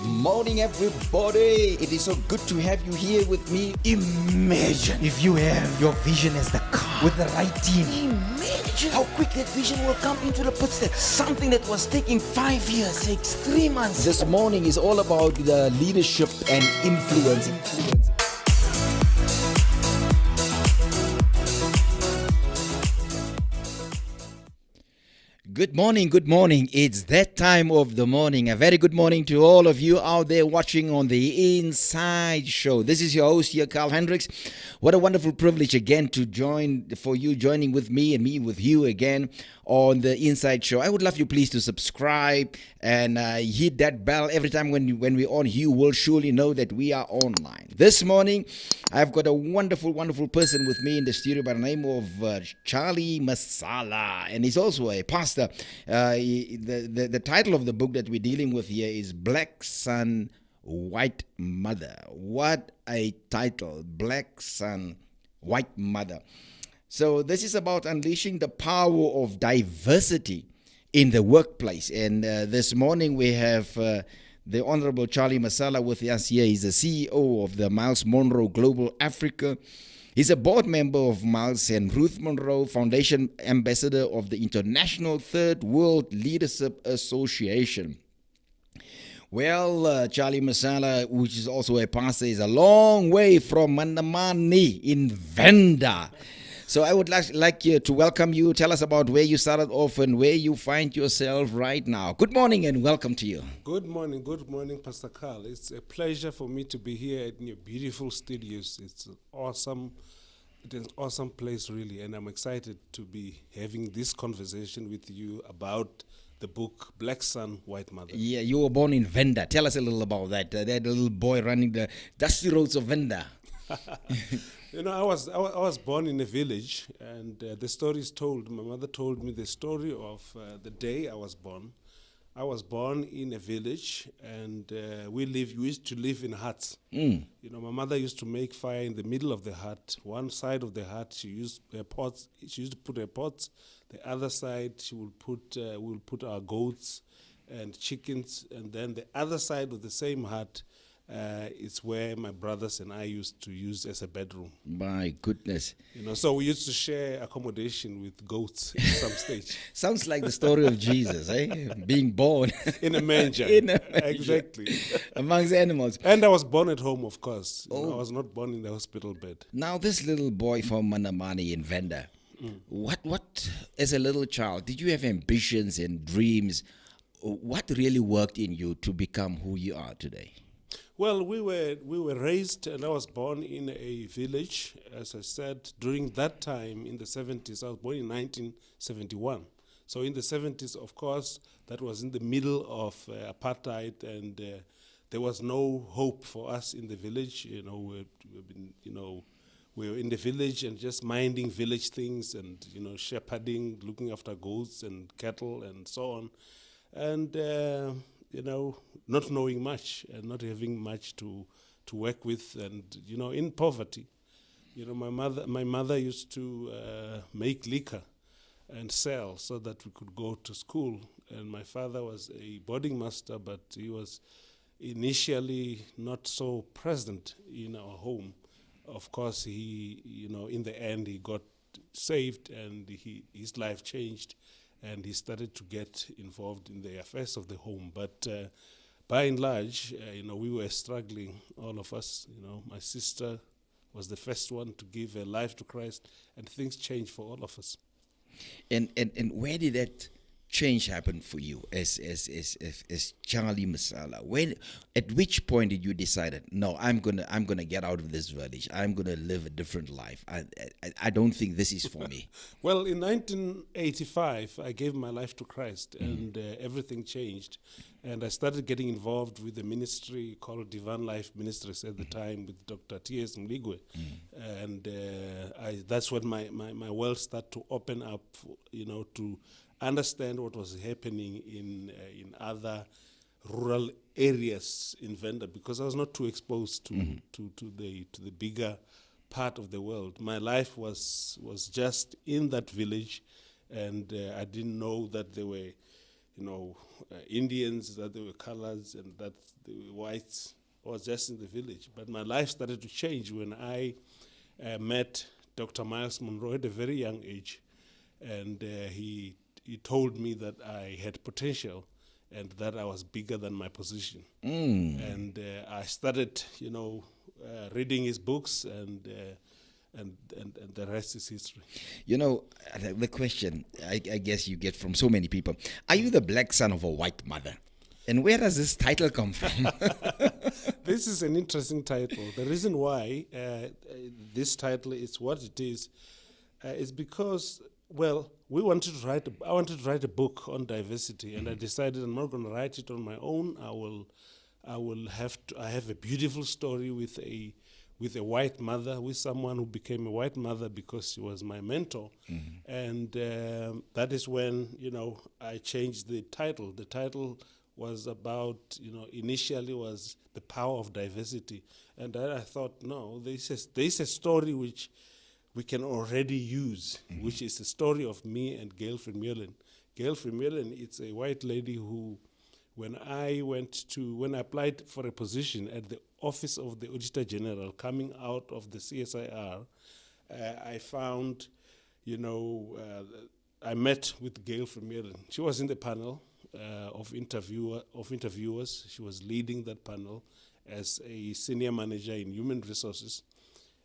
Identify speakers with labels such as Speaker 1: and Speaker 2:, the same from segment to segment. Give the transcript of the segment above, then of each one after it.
Speaker 1: Morning, everybody. It is so good to have you here with me.
Speaker 2: Imagine if you have your vision as the car with the right team.
Speaker 1: Imagine how quick that vision will come into the picture. Something that was taking 5 years takes 3 months. This morning is all about the leadership and influence. Good morning, good morning. It's that time of the morning. A very good morning to all of you out there watching on the Inside Show. This is your host here, Carl Hendricks. What a wonderful privilege again to joining with me and me with you again on the Inside Show. I would love you please to subscribe and hit that bell every time when we're on. You will surely know that we are online. This morning, I've got a wonderful, wonderful person with me in the studio by the name of Charlie Masala, and he's also a pastor. The title of the book that we're dealing with here is Black Sun, White Mother. What a title, Black Sun, White Mother. So this is about unleashing the power of diversity in the workplace. And this morning we have the Honorable Charlie Masala with us here. He's the CEO of the Miles Monroe Global Africa. He's a board member of Miles and Ruth Monroe Foundation, ambassador of the International Third World Leadership Association. Well, Charlie Masala, which is also a pastor, is a long way from Mandamani in Venda. So I would like to welcome you. Tell us about where you started off and where you find yourself right now. Good morning and welcome to you.
Speaker 3: Good morning, Pastor Carl. It's a pleasure for me to be here in your beautiful studios. It's an awesome place, really, and I'm excited to be having this conversation with you about the book Black Sun, White Mother.
Speaker 1: Yeah, you were born in Venda. Tell us a little about that. That little boy running the dusty roads of Venda.
Speaker 3: You know, I was born in a village, and the story is told. My mother told me the story of the day I was born. I was born in a village, and we used to live in huts. You know, my mother used to make fire in the middle of the hut. One side of the hut, she used pots. She used to put her pots. The other side, she would put our goats and chickens, and then the other side of the same hut. It's where my brothers and I used to use as a bedroom.
Speaker 1: My goodness.
Speaker 3: You know, so we used to share accommodation with goats at some stage.
Speaker 1: Sounds like the story of Jesus, eh? Being born.
Speaker 3: In a manger.
Speaker 1: In a manger.
Speaker 3: Exactly.
Speaker 1: Amongst animals.
Speaker 3: And I was born at home, of course. You know, I was not born in the hospital bed.
Speaker 1: Now, this little boy from Manamani in Venda, what, as a little child, did you have ambitions and dreams? What really worked in you to become who you are today?
Speaker 3: Well, we were raised, and I was born in a village, as I said, during that time in the 70s. I was born in 1971. So in the 70s, of course, that was in the middle of apartheid, and there was no hope for us in the village. You know, we were in the village and just minding village things and, you know, shepherding, looking after goats and cattle and so on. And you know, not knowing much and not having much to work with, and, you know, in poverty. You know, my mother used to make liquor and sell so that we could go to school. And my father was a boarding master, but he was initially not so present in our home. Of course, he, you know, in the end, he got saved and his life changed. And he started to get involved in the affairs of the home. But by and large, you know, we were struggling, all of us. You know, my sister was the first one to give her life to Christ, and things changed for all of us.
Speaker 1: And where did that change happen for you as Charlie Masala? At which point did you decide, no, I'm gonna get out of this village. I'm gonna live a different life. I don't think this is for me.
Speaker 3: Well, in 1985, I gave my life to Christ, and everything changed. And I started getting involved with the ministry called Divine Life Ministries at the time with Dr. T.S. Mligwe. And that's when my world started to open up, to understand what was happening in other rural areas in Venda, because I was not too exposed to the bigger part of the world. My life was just in that village, and I didn't know that there were Indians, that there were colors, and that there were whites. I was just in the village. But my life started to change when I met Dr. Miles Monroe at a very young age, and he told me that I had potential and that I was bigger than my position. And I started, reading his books, and the rest is history.
Speaker 1: The question I guess you get from so many people: are you the black son of a white mother? And where does this title come from?
Speaker 3: This is an interesting title. The reason why this title is what it is because, well, I wanted to write a book on diversity, and I decided I'm not going to write it on my own. I have a beautiful story with a white mother, with someone who became a white mother because she was my mentor. And that is when, I changed the title. The title was about, initially was the power of diversity. And then I thought, no, there's a story which we can already use, which is the story of me and Gail Vermeulen. Gail Vermeulen, it's a white lady who, when I applied for a position at the Office of the Auditor General, coming out of the CSIR, I found, I met with Gail Vermeulen. She was in the panel of interviewers. She was leading that panel as a senior manager in human resources.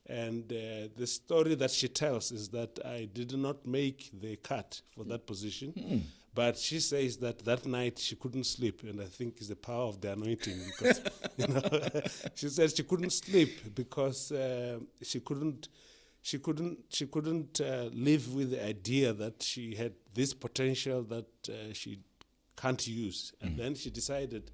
Speaker 3: And the story that she tells is that I did not make the cut for that position. But she says that night she couldn't sleep, and I think it's the power of the anointing, because she said she couldn't sleep because she couldn't live with the idea that she had this potential that she can't use. And then she decided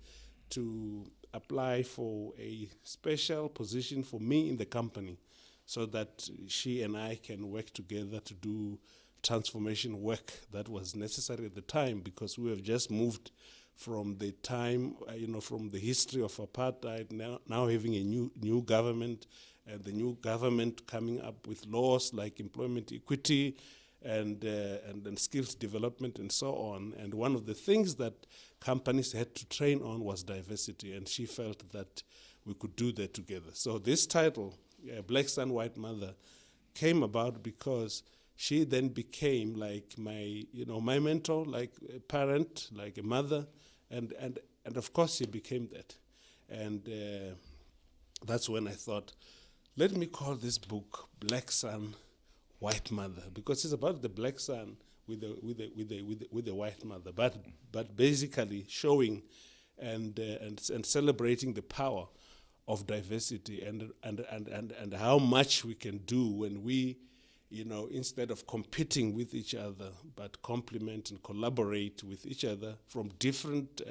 Speaker 3: to apply for a special position for me in the company, so that she and I can work together to do transformation work that was necessary at the time, because we have just moved from the time, from the history of apartheid, now having a new government, and the new government coming up with laws like employment equity and skills development and so on. And one of the things that companies had to train on was diversity, and she felt that we could do that together. So this title, Black Son, White Mother, came about because she then became like my mentor, like a parent, like a mother, and of course she became that. And that's when I thought, let me call this book Black Son, White Mother, because it's about the black son with the white mother, but basically showing and celebrating the power of diversity and how much we can do when we, instead of competing with each other, but complement and collaborate with each other from different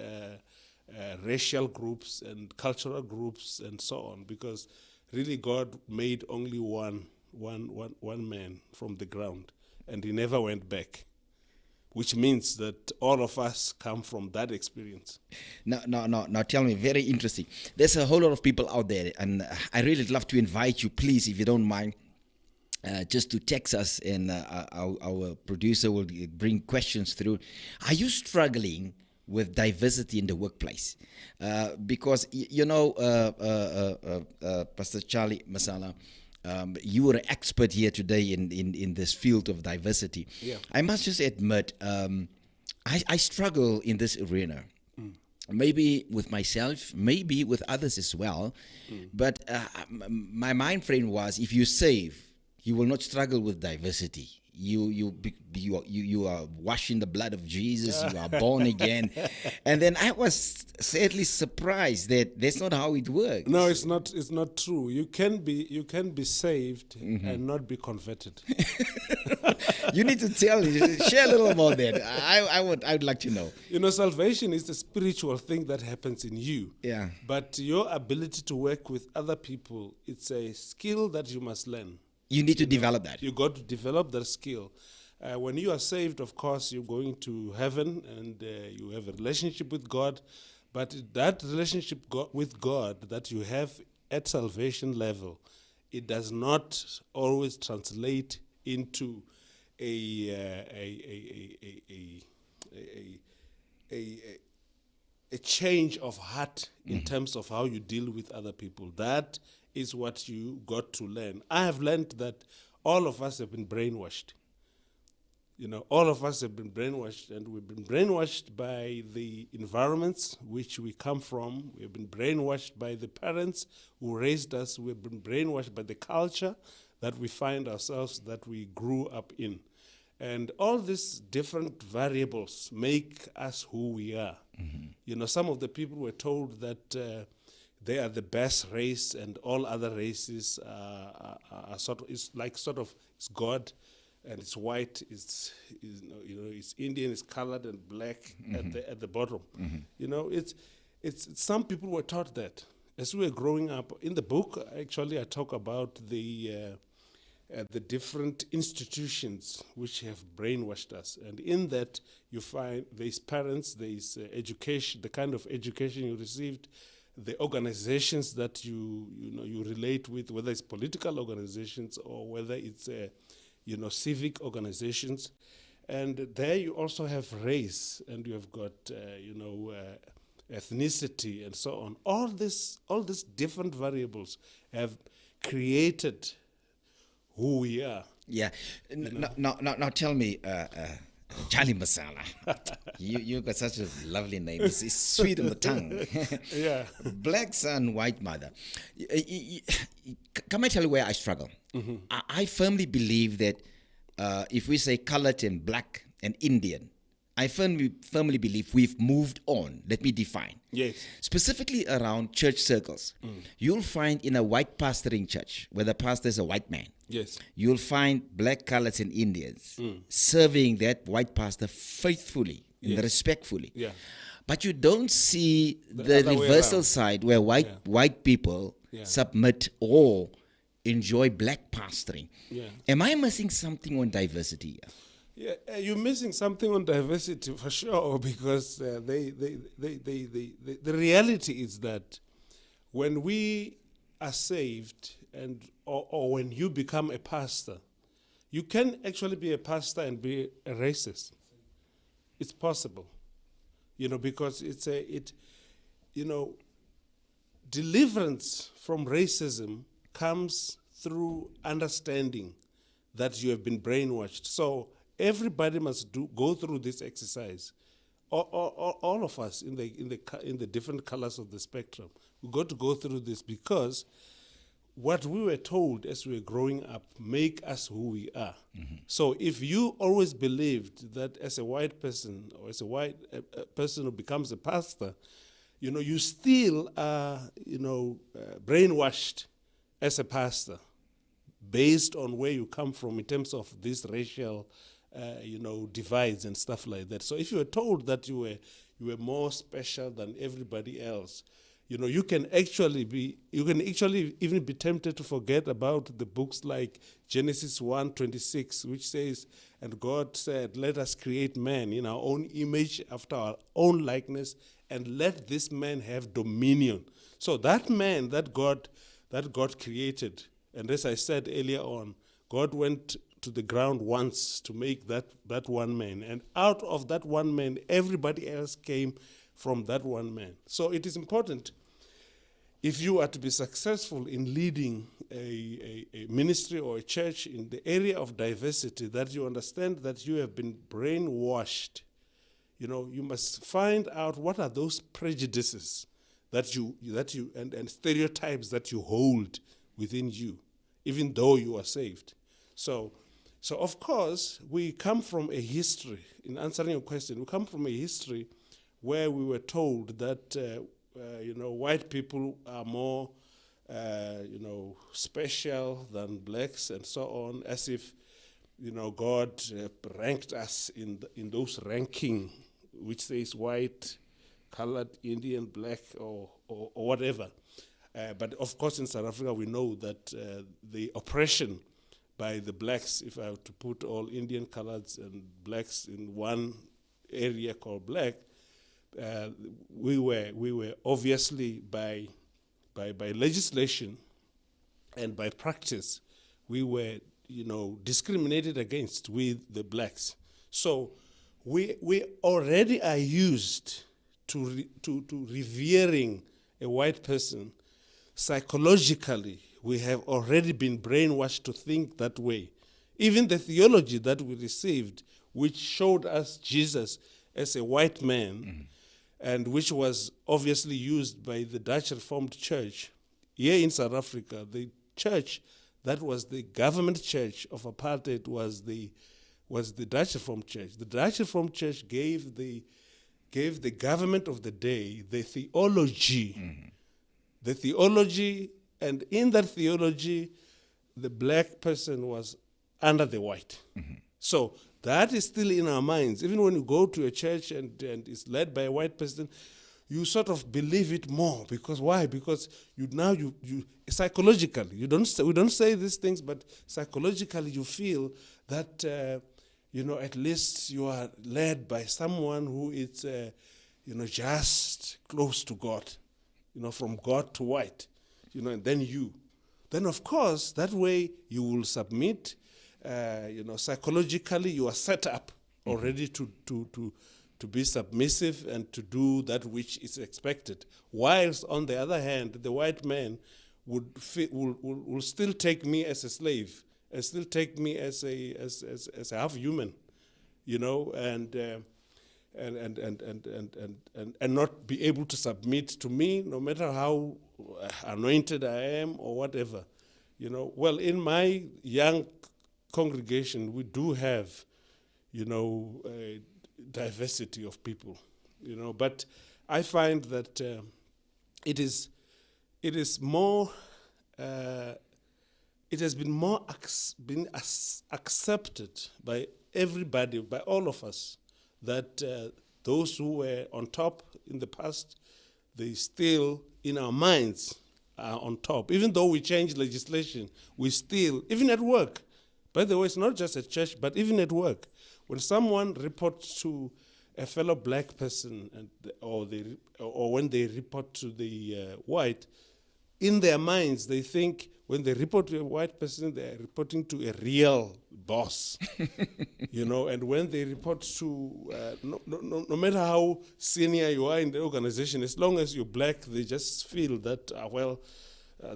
Speaker 3: racial groups and cultural groups and so on. Because really God made only one man from the ground, and he never went back, which means that all of us come from that experience.
Speaker 1: Now tell me, very interesting. There's a whole lot of people out there, and I really love to invite you, please, if you don't mind, just to text us, and our producer will bring questions through. Are you struggling with diversity in the workplace? Because, Pastor Charlie Masala, you are an expert here today in this field of diversity.
Speaker 3: Yeah.
Speaker 1: I must just admit, I struggle in this arena. Maybe with myself, maybe with others as well. But my mind frame was, if you save, you will not struggle with diversity. you are washed in the blood of Jesus. You are born again, and then I was sadly surprised that that's not how it works.
Speaker 3: No, it's not. It's not true. You can be saved and not be converted.
Speaker 1: You need to share a little about that. I would like to know.
Speaker 3: You know, salvation is a spiritual thing that happens in you.
Speaker 1: Yeah.
Speaker 3: But your ability to work with other people, it's a skill that you must learn.
Speaker 1: You need to develop that.
Speaker 3: You got to develop that skill. When you are saved, of course, you're going to heaven and you have a relationship with God. But that relationship with God that you have at salvation level, it does not always translate into a change of heart in terms of how you deal with other people. That is what you got to learn. I have learned that all of us have been brainwashed. You know, all of us have been brainwashed, and we've been brainwashed by the environments which we come from. We've been brainwashed by the parents who raised us. We've been brainwashed by the culture that we find ourselves, that we grew up in. And all these different variables make us who we are. You know, some of the people were told that they are the best race, and all other races are it's God, and it's white, it's Indian, it's colored and black at the bottom. You know, it's some people were taught that. As we were growing up, in the book, actually, I talk about the different institutions which have brainwashed us, and in that you find there's parents, there's education, the kind of education you received, the organizations that you relate with, whether it's political organizations or whether it's civic organizations, and there you also have race, and you have got ethnicity and so on. All these different variables have created who we are.
Speaker 1: Yeah. Now tell me, Charlie Masala. You got such a lovely name. It's sweet on the tongue.
Speaker 3: Yeah.
Speaker 1: Black son, white mother. Can I tell you where I struggle? I firmly believe that if we say colored and black and Indian, I firmly believe we've moved on. Let me define.
Speaker 3: Yes.
Speaker 1: Specifically around church circles. You'll find in a white pastoring church, where the pastor is a white man,
Speaker 3: yes,
Speaker 1: you'll find black, coloreds, and Indians serving that white pastor faithfully and respectfully.
Speaker 3: Yeah.
Speaker 1: But you don't see the
Speaker 3: other way
Speaker 1: reversal
Speaker 3: around.
Speaker 1: side where white people submit or enjoy black pastoring.
Speaker 3: Yeah.
Speaker 1: Am I missing something on diversity here?
Speaker 3: Yeah, you're missing something on diversity for sure, because the reality is that when we are saved, or when you become a pastor, you can actually be a pastor and be a racist. It's possible, because deliverance from racism comes through understanding that you have been brainwashed. So everybody must go through this exercise. All of us in the different colors of the spectrum, we got to go through this, because what we were told as we were growing up make us who we are. So if you always believed that as a white person, or as a white person who becomes a pastor, you still are brainwashed as a pastor based on where you come from in terms of this racial divides and stuff like that. So if you were told that you were more special than everybody else, you can actually even be tempted to forget about the books like Genesis 1:26, which says, "And God said, let us create man in our own image, after our own likeness, and let this man have dominion." So that man that God created, and as I said earlier on, God went to the ground once to make that one man. And out of that one man, everybody else came from that one man. So it is important, if you are to be successful in leading a ministry or a church in the area of diversity, that you understand that you have been brainwashed. You must find out what are those prejudices that you and stereotypes that you hold within you, even though you are saved. So So, of course, we come from a history, in answering your question, we come from a history where we were told that, white people are more, special than blacks and so on, as if, God ranked us in those ranking, which says white, colored, Indian, black, or whatever. But of course, in South Africa, we know that the oppression by the blacks, if I have to put all Indian coloreds and blacks in one area called black, we were obviously by legislation and by practice, we were discriminated against with the blacks. So we already are used to revering a white person. Psychologically, we have already been brainwashed to think that way. Even the theology that we received, which showed us Jesus as a white man, and which was obviously used by the Dutch Reformed Church, here in South Africa, the church that was the government church of apartheid was the Dutch Reformed Church. The Dutch Reformed Church gave the government of the day the theology. The theology, and in that theology, the black person was under the white. So that is still in our minds. Even when you go to a church and it's led by a white person, you sort of believe it more. Because why? Because you psychologically, we don't say these things, but psychologically you feel that, at least you are led by someone who is, just close to God, from God to white, and then you. Then, of course, that way you will submit, psychologically you are set up already to be submissive and to do that which is expected. Whilst, on the other hand, the white man will still take me as a slave, and still take me as a half human, and not be able to submit to me, no matter how anointed I am or whatever. Well, in my young congregation, we do have, a diversity of people, but I find that it is more, it has been more accepted by everybody, by all of us, that those who were on top in the past, they still, in our minds, are on top. Even though we change legislation, we still, even at work, by the way, it's not just at church, but even at work, when someone reports to a fellow black person, or when they report to the white, in their minds, they think when they report to a white person, they are reporting to a real boss, and when they report to, no matter how senior you are in the organization, as long as you're black, they just feel that,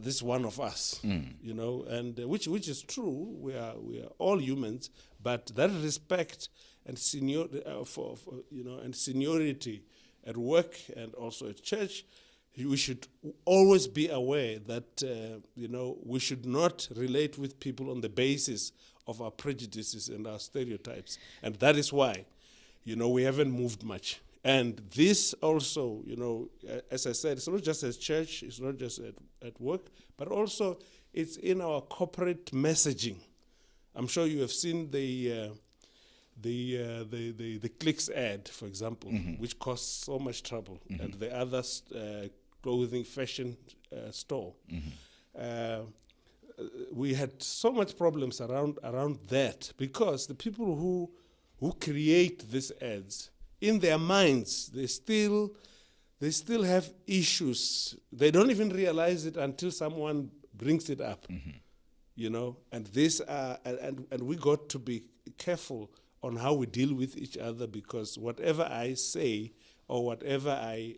Speaker 3: this is one of us, and which is true. We are all humans, but that respect and seniority at work and also at church, we should always be aware that we should not relate with people on the basis of our prejudices and our stereotypes, and that is why we haven't moved much. And this also, as I said, it's not just at church, it's not just at work, but also it's in our corporate messaging. I'm sure you have seen the Clicks ad, for example, which costs so much trouble, and the other clothing fashion store. We had so much problems around that, because the people who create these ads, in their minds, they still have issues. They don't even realize it until someone brings it up, And these and we got to be careful on how we deal with each other, because whatever I say or whatever I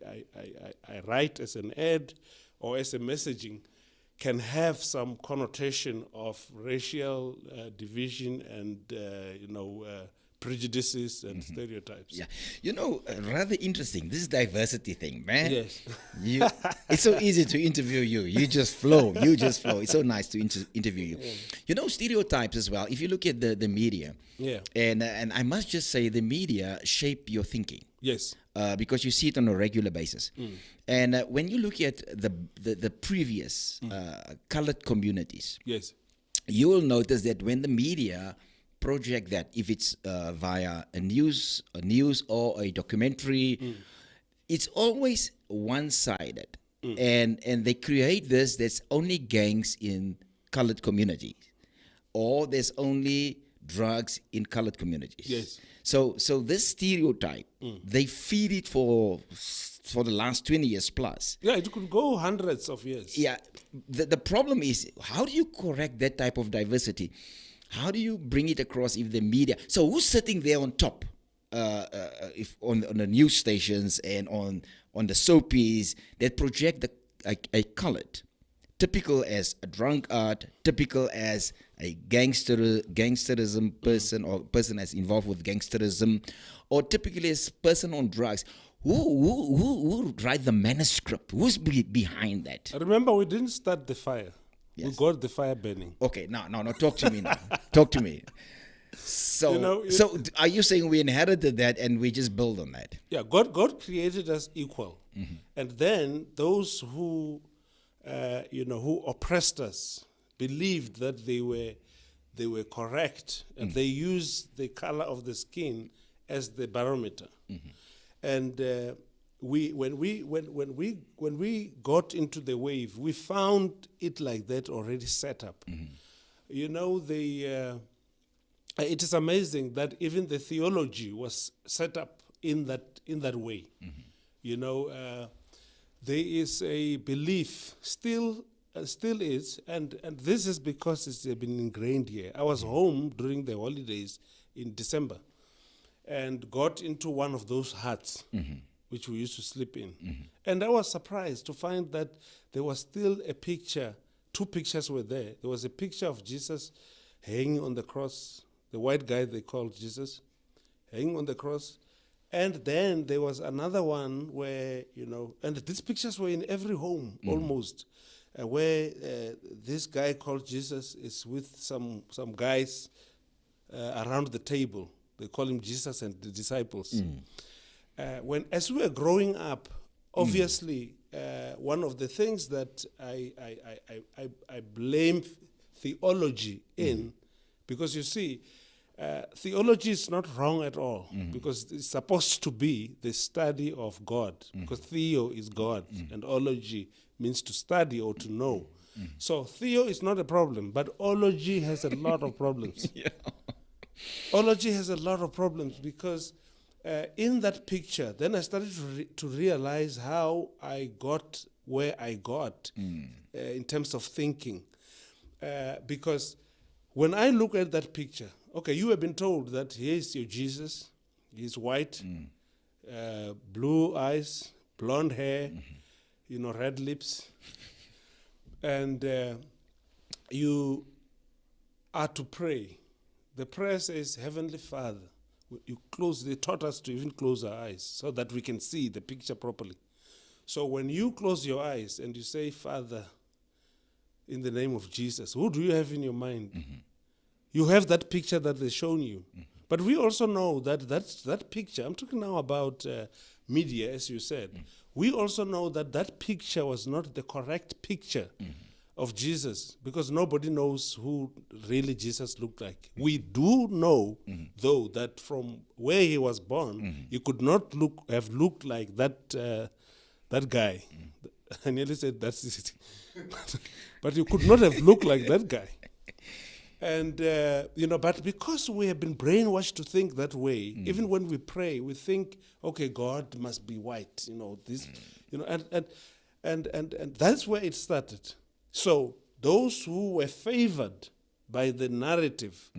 Speaker 3: write as an ad or as a messaging can have some connotation of racial division and prejudices and stereotypes.
Speaker 1: Yeah. You know, rather interesting. This diversity thing, man.
Speaker 3: Yes.
Speaker 1: It's so easy to interview you. You just flow. You just flow. It's so nice to interview you.
Speaker 3: Yeah.
Speaker 1: You know, stereotypes as well. If you look at the media,
Speaker 3: Yeah.
Speaker 1: and I must just say the media shape your thinking.
Speaker 3: Yes.
Speaker 1: Because you see it on a regular basis. And when you look at the previous colored communities,
Speaker 3: Yes.
Speaker 1: you will notice that when the media project that, if it's via a news or a documentary, it's always one-sided. And they create this, there's only gangs in colored communities, or there's only drugs in colored communities.
Speaker 3: Yes.
Speaker 1: So this stereotype, they feed it for the last 20 years plus.
Speaker 3: Yeah, it could go hundreds of years.
Speaker 1: Yeah. The problem is, how do you correct that type of diversity? How do you bring it across if the media? So who's sitting there on top? If on the news stations and on the soapies that project a colored, typical as a drunkard, typical as a gangsterism person, or person that's involved with gangsterism, or typically as person on drugs. Who write the manuscript? Who's behind that?
Speaker 3: Remember, we didn't start the fire.
Speaker 1: Yes.
Speaker 3: We got the fire burning.
Speaker 1: Okay, no, talk to me now. Talk to me. So, are you saying we inherited that and we just build on that?
Speaker 3: Yeah, God created us equal, and then those who, who oppressed us, believed that they were correct, and they used the color of the skin as the barometer. And when we got into the wave, we found it like that already set up. You know, it is amazing that even the theology was set up in that way. You know, there is a belief still is, and this is because it's been ingrained here. I was home during the holidays in December, and got into one of those huts which we used to sleep in. And I was surprised to find that there was still a picture, 2 pictures were there. There was a picture of Jesus hanging on the cross, the white guy they called Jesus, hanging on the cross. And then there was another one where, and these pictures were in every home almost, where this guy called Jesus is with some guys around the table. They call him Jesus and the disciples. As we were growing up, obviously, one of the things that I blame theology in, because you see, theology is not wrong at all, because it's supposed to be the study of God, because theo is God, and ology means to study or to know. So theo is not a problem, but ology has a lot of problems. Ology has a lot of problems because in that picture, then I started to realize how I got where I got in terms of thinking. Because when I look at that picture, okay, you have been told that here's your Jesus, he's white, blue eyes, blonde hair, red lips, and you are to pray. The prayer says, Heavenly Father. They taught us to even close our eyes so that we can see the picture properly. So when you close your eyes and you say, Father, in the name of Jesus, who do you have in your mind? You have that picture that they've shown you. But we also know that picture, I'm talking now about media, as you said. We also know that picture was not the correct picture of Jesus, because nobody knows who really Jesus looked like. We do know, though, that from where he was born, he could not have looked like that guy. I nearly said that's it. But he could not have looked like that guy. And, but because we have been brainwashed to think that way, even when we pray, we think, okay, God must be white, and that's where it started. So those who were favored by the narrative,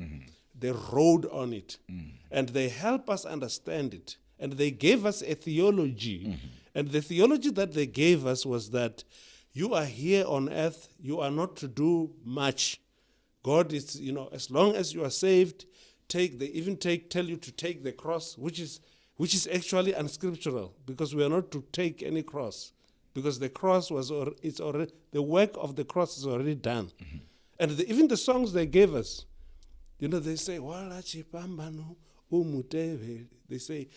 Speaker 3: they rode on it, and they help us understand it, and they gave us a theology, and the theology that they gave us was that you are here on earth, you are not to do much. God is, as long as you are saved, tell you to take the cross, which is actually unscriptural, because we are not to take any cross, because the cross the work of the cross is already done. Mm-hmm. And even the songs they gave us, they say, they say,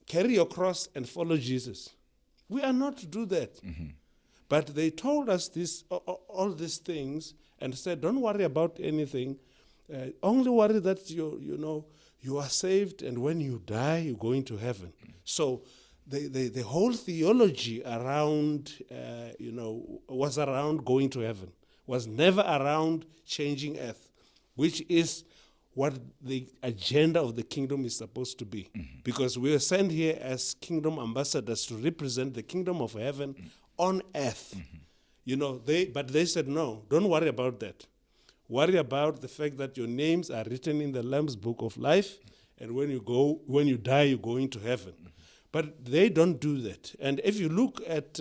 Speaker 3: carry your cross and follow Jesus. We are not to do that. Mm-hmm. But they told us all these things and said, don't worry about anything. Only worry that you are saved, and when you die, you go into heaven. Mm-hmm. So the whole theology around, was around going to heaven, was never around changing earth, which is what the agenda of the kingdom is supposed to be. Mm-hmm. Because we are sent here as kingdom ambassadors to represent the kingdom of heaven on earth. Mm-hmm. But they said, no, don't worry about that. Worry about the fact that your names are written in the Lamb's book of life, and when you die, you go into heaven. Mm-hmm. But they don't do that. And if you look at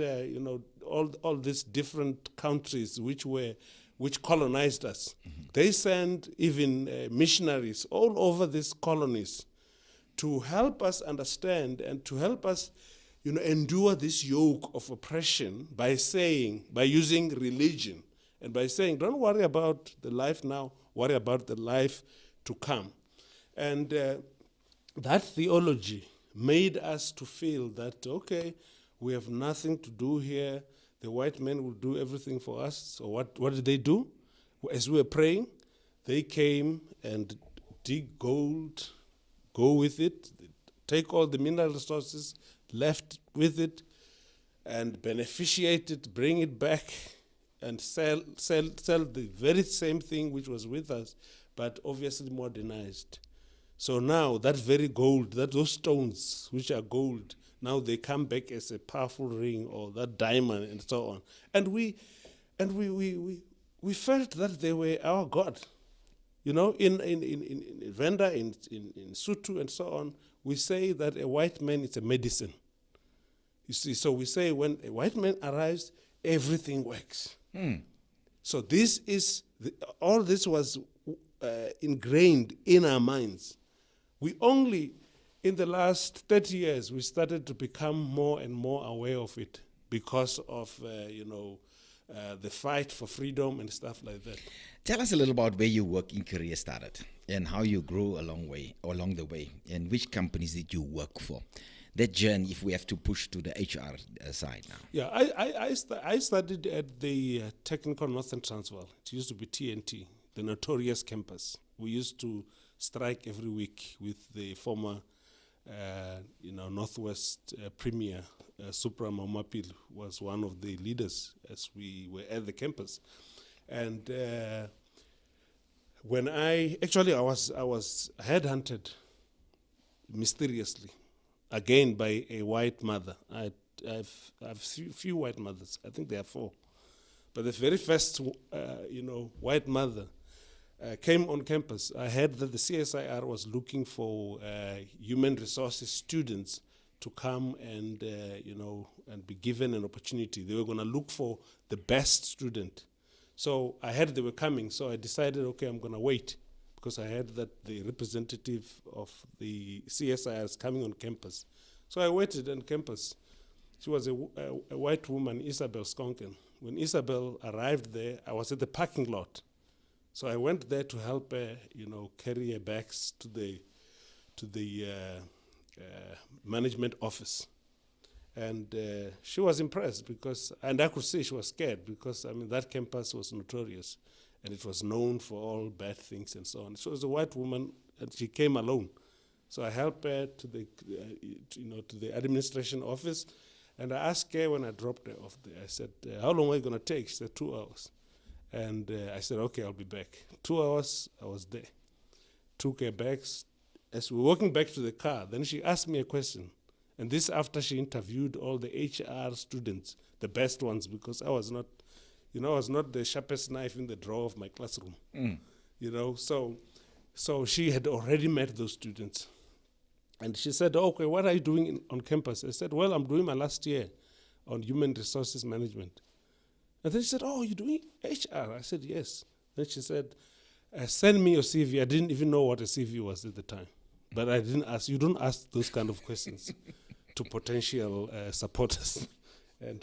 Speaker 3: all these different countries which colonized us, mm-hmm. they send even missionaries all over these colonies to help us understand and to help us endure this yoke of oppression by using religion and by saying, don't worry about the life now, worry about the life to come. And that theology made us to feel that, okay, we have nothing to do here. The white men will do everything for us. So what did they do? As we were praying, they came and dig gold, go with it, take all the mineral resources, left with it, and beneficiate it, bring it back, and sell the very same thing which was with us, but obviously modernized. So now that very gold, those stones which are gold, now they come back as a powerful ring or that diamond and so on. And we felt that they were our God. In Venda, in Sutu and so on, we say that a white man is a medicine. You see, so we say when a white man arrives, everything works. Mm. So all this was ingrained in our minds. We only, in the last 30 years, we started to become more and more aware of it because of, the fight for freedom and stuff like that.
Speaker 1: Tell us a little about where your working career started and how you grew along the way, and which companies did you work for? That journey, if we have to push to the HR side now.
Speaker 3: Yeah, I studied at the Technical Northern Transvaal. It used to be TNT, the notorious campus. We used to strike every week with the former Northwest Premier, Supra Mamapil, was one of the leaders as we were at the campus. And when I was headhunted mysteriously, again by a white mother. I have few white mothers. I think there are 4. But the very first, white mother came on campus. I heard that the CSIR was looking for human resources students to come and and be given an opportunity. They were going to look for the best student. So I heard they were coming. So I decided, okay, I'm going to wait, because I heard that the representative of the CSIR is coming on campus. So I waited on campus. She was a white woman, Isabel Skonken. When Isabel arrived there, I was at the parking lot. So I went there to help her, carry her bags to the management office. And she was impressed and I could see she was scared because, that campus was notorious and it was known for all bad things and so on. She was a white woman and she came alone. So I helped her to the administration office, and I asked her when I dropped her off there, I said, how long are you going to take? She said, 2 hours. And I said, okay, I'll be back. 2 hours, I was there. Took her bags. As we were walking back to the car, then she asked me a question. And this after she interviewed all the HR students, the best ones, because I was not the sharpest knife in the drawer of my classroom. Mm. So she had already met those students. And she said, okay, what are you doing on campus? I said, well, I'm doing my last year on human resources management. And then she said, oh, you're doing HR? I said, yes. Then she said, Send me your CV. I didn't even know what a CV was at the time. But I didn't ask. You don't ask those kind of questions to potential supporters and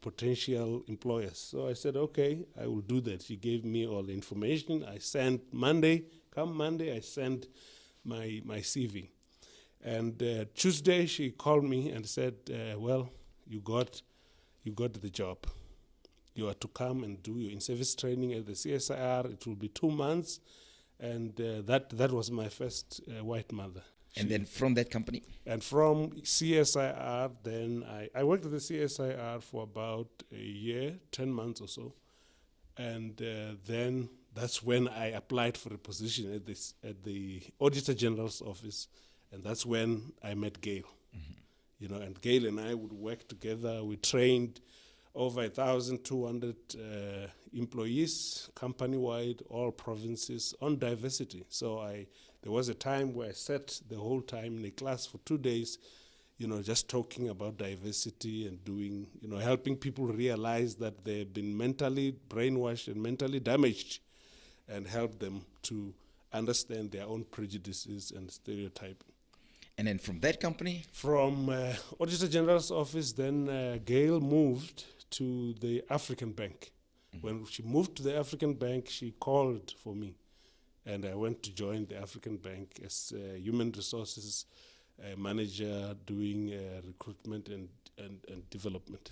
Speaker 3: potential employers. So I said, okay, I will do that. She gave me all the information. I sent Monday. Come Monday, I sent my CV. And Tuesday, she called me and said, well, you got the job. You are to come and do your in-service training at the CSIR. It will be 2 months. And that was my first white mother.
Speaker 1: And then from that company?
Speaker 3: And from CSIR, then I worked at the CSIR for about a year, 10 months or so. And then that's when I applied for a position at the Auditor General's office. And that's when I met Gail. You know, and Gail and I would work together. We trained over 1,200 employees, company-wide, all provinces, on diversity. So there was a time where I sat the whole time in a class for 2 days, you know, just talking about diversity and doing, you know, helping people realize that they've been mentally brainwashed and mentally damaged, and help them to understand their own prejudices and stereotyping.
Speaker 1: And then from that company?
Speaker 3: From Auditor General's office, then Gail moved to the African Bank. When she moved to the African Bank, she called for me. And I went to join the African Bank as human resources manager, doing recruitment and development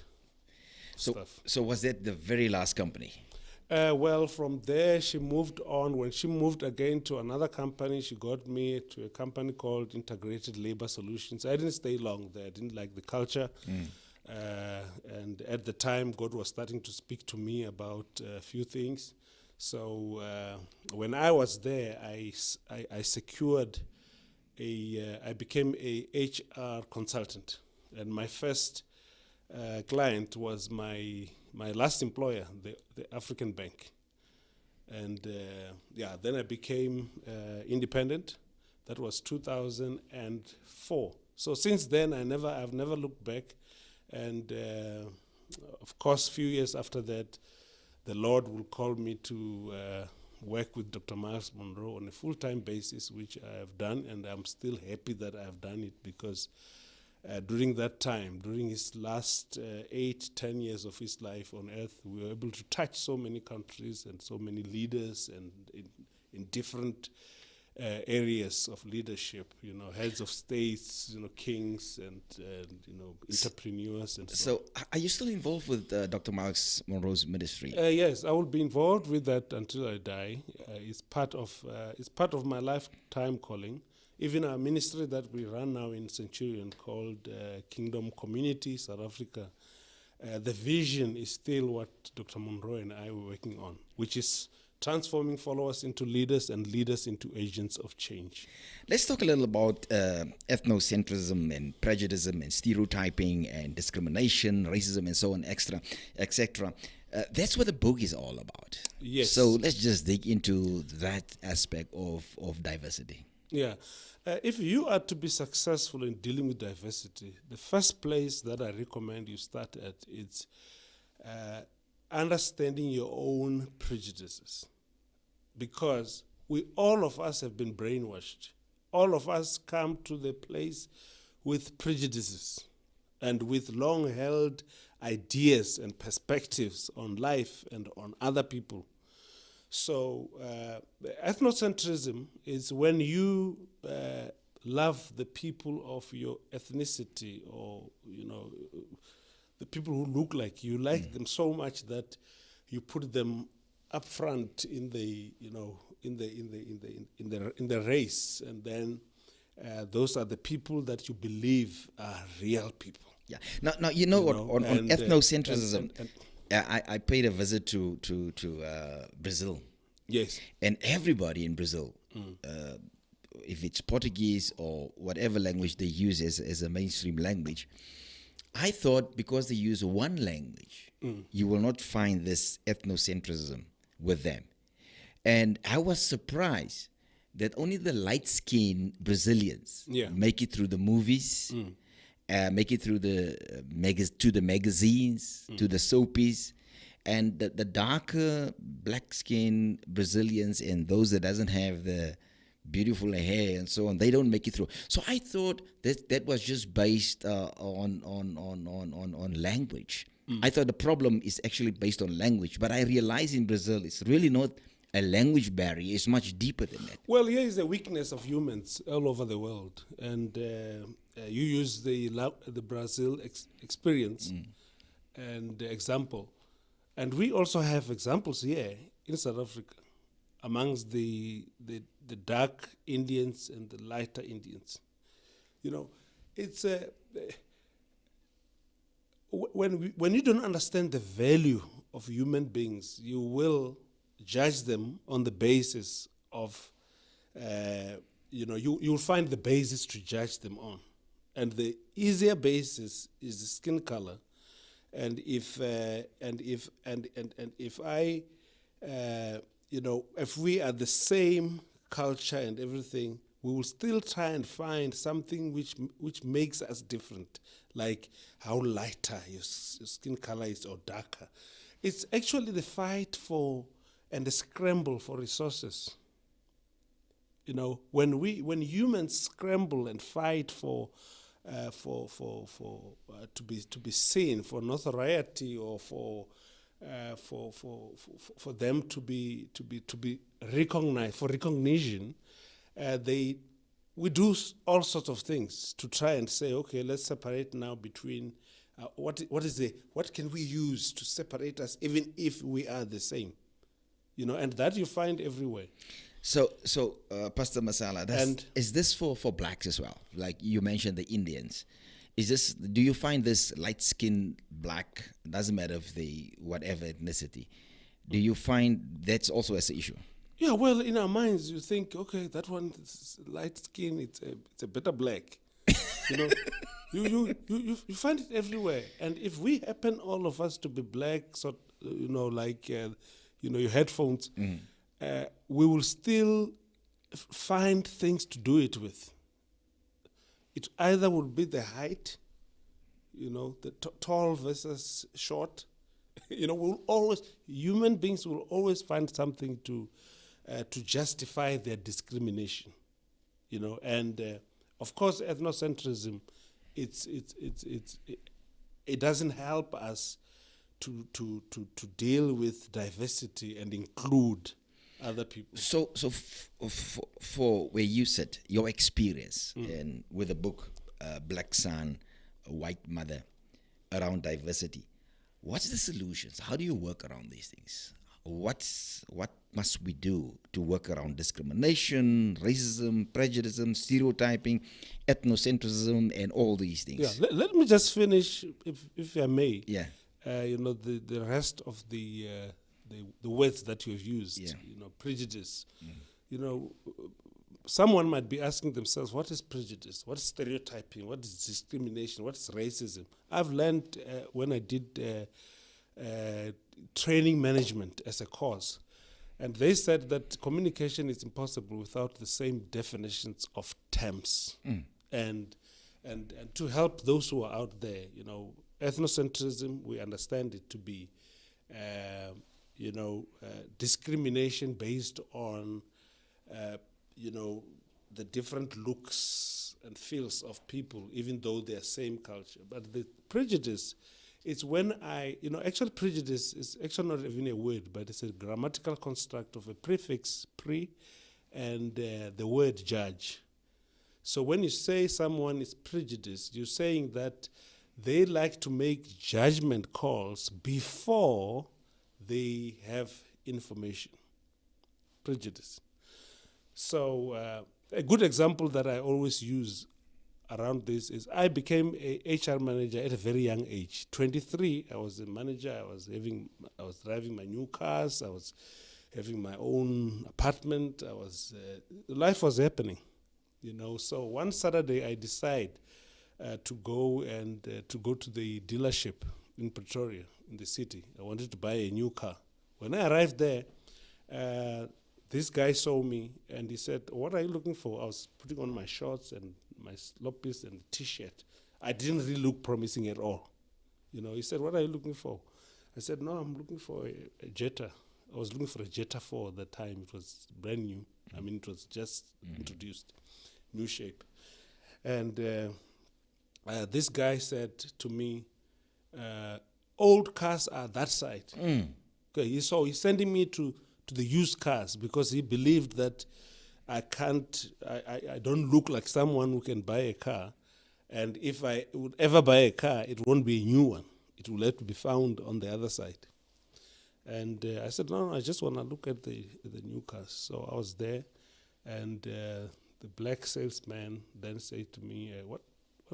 Speaker 3: stuff.
Speaker 1: So was that the very last company?
Speaker 3: Well, from there, she moved on. When she moved again to another company, she got me to a company called Integrated Labor Solutions. I didn't stay long there. I didn't like the culture. And at the time, God was starting to speak to me about a few things. So when I was there, I secured I became a HR consultant. And my first client was my last employer, the African Bank. And then I became independent. That was 2004. So since then, I've never looked back. And of course, a few years after that, the Lord will call me to work with Dr. Miles Monroe on a full-time basis, which I have done, and I'm still happy that I have done it, because during that time, during his last 8-10 years of his life on earth, we were able to touch so many countries and so many leaders, and in different areas of leadership, you know, heads of states, you know, kings, and you know, entrepreneurs and so on.
Speaker 1: So are you still involved with Dr. Miles Monroe's ministry?
Speaker 3: Yes, I will be involved with that until I die. It's part of my lifetime calling. Even our ministry that we run now in Centurion, called Kingdom Community South Africa, the vision is still what Dr. Monroe and I were working on, which is transforming followers into leaders and leaders into agents of change.
Speaker 1: Let's talk a little about ethnocentrism and prejudice and stereotyping and discrimination, racism and so on, etc. That's what the book is all about.
Speaker 3: Yes.
Speaker 1: So let's just dig into that aspect of diversity.
Speaker 3: Yeah. If you are to be successful in dealing with diversity, the first place that I recommend you start at is understanding your own prejudices. Because all of us have been brainwashed. All of us come to the place with prejudices and with long-held ideas and perspectives on life and on other people. So ethnocentrism is when you love the people of your ethnicity, or you know, the people who look like you, like them so much that you put them up front in the, you know, in the race, and then those are the people that you believe are real people.
Speaker 1: Yeah. Now you know what, on ethnocentrism. I paid a visit to Brazil.
Speaker 3: Yes.
Speaker 1: And everybody in Brazil, if it's Portuguese or whatever language they use as a mainstream language, I thought because they use one language, you will not find this ethnocentrism with them. And I was surprised that only the light-skinned Brazilians make it through the movies, make it through the magazines, to the soapies, and the darker black skin Brazilians and those that doesn't have the beautiful hair and so on, they don't make it through. So I thought that was just based on language. I thought the problem is actually based on language, but I realize in Brazil it's really not a language barrier. It's much deeper than that.
Speaker 3: Well, here is the weakness of humans all over the world, and you use the Brazil experience and example, and we also have examples here in South Africa amongst the dark Indians and the lighter Indians. You know, it's when you don't understand the value of human beings, you will judge them on the basis of, you'll find the basis to judge them on. And the easier basis is the skin color. And if we are the same culture and everything, we will still try and find something which makes us different, like how lighter your skin color is or darker. It's actually the fight for and the scramble for resources. You know, when humans scramble and fight to be seen, for notoriety, or for them to be recognized, for recognition, we do all sorts of things to try and say, okay, let's separate now between what can we use to separate us, even if we are the same, you know, and that you find everywhere.
Speaker 1: So, Pastor Masala, is this for blacks as well? Like you mentioned, the Indians. Do you find this light-skinned black, doesn't matter if they whatever ethnicity, do you find that's also as an issue?
Speaker 3: Yeah, well, in our minds, you think, okay, that one is light skin, it's a better black. You know, you find it everywhere. And if we happen, all of us, to be black, so your headphones, we will still find things to do it with. It either will be the height, you know, the tall versus short. You know, human beings will always find something to justify their discrimination, you know, and of course, ethnocentrism, it doesn't help us to deal with diversity and include other people. So
Speaker 1: for where you sit, your experience and with the book Black Son, a White Mother, around diversity, what's the solutions? How do you work around these things? What must we do to work around discrimination, racism, prejudice, stereotyping, ethnocentrism, and all these things?
Speaker 3: Yeah, let me just finish, if I may.
Speaker 1: Yeah.
Speaker 3: The rest of the words that you have used.
Speaker 1: Yeah.
Speaker 3: You know, prejudice. You know, someone might be asking themselves, what is prejudice? What is stereotyping? What is discrimination? What is racism? I've learned when I did training management as a course, and they said that communication is impossible without the same definitions of terms. And to help those who are out there, you know, ethnocentrism, we understand it to be discrimination based on the different looks and feels of people, even though they're same culture. But the prejudice, it's when actually prejudice is actually not even a word, but it's a grammatical construct of a prefix, pre, and the word judge. So when you say someone is prejudiced, you're saying that they like to make judgment calls before they have information. Prejudice. So a good example that I always use around this is I became a HR manager at a very young age. 23, I was a manager. I was driving my new cars. I was having my own apartment. Life was happening, you know. So one Saturday, I decided to go to the dealership in Pretoria, in the city. I wanted to buy a new car. When I arrived there, this guy saw me and he said, "What are you looking for?" I was putting on my shorts and my sloppies and T-shirt. I didn't really look promising at all. You know, he said, "What are you looking for?" I I said, no, I'm looking for a Jetta. I was looking for a Jetta 4 at that time. It was brand new. I mean, it was just introduced, new shape. And this guy said to me, old cars are that side. Okay, so he's sending me to the used cars because he believed that I don't look like someone who can buy a car. And if I would ever buy a car, it won't be a new one. It will have to be found on the other side. And I said, no, I just want to look at the new cars. So I was there, and the black salesman then said to me, what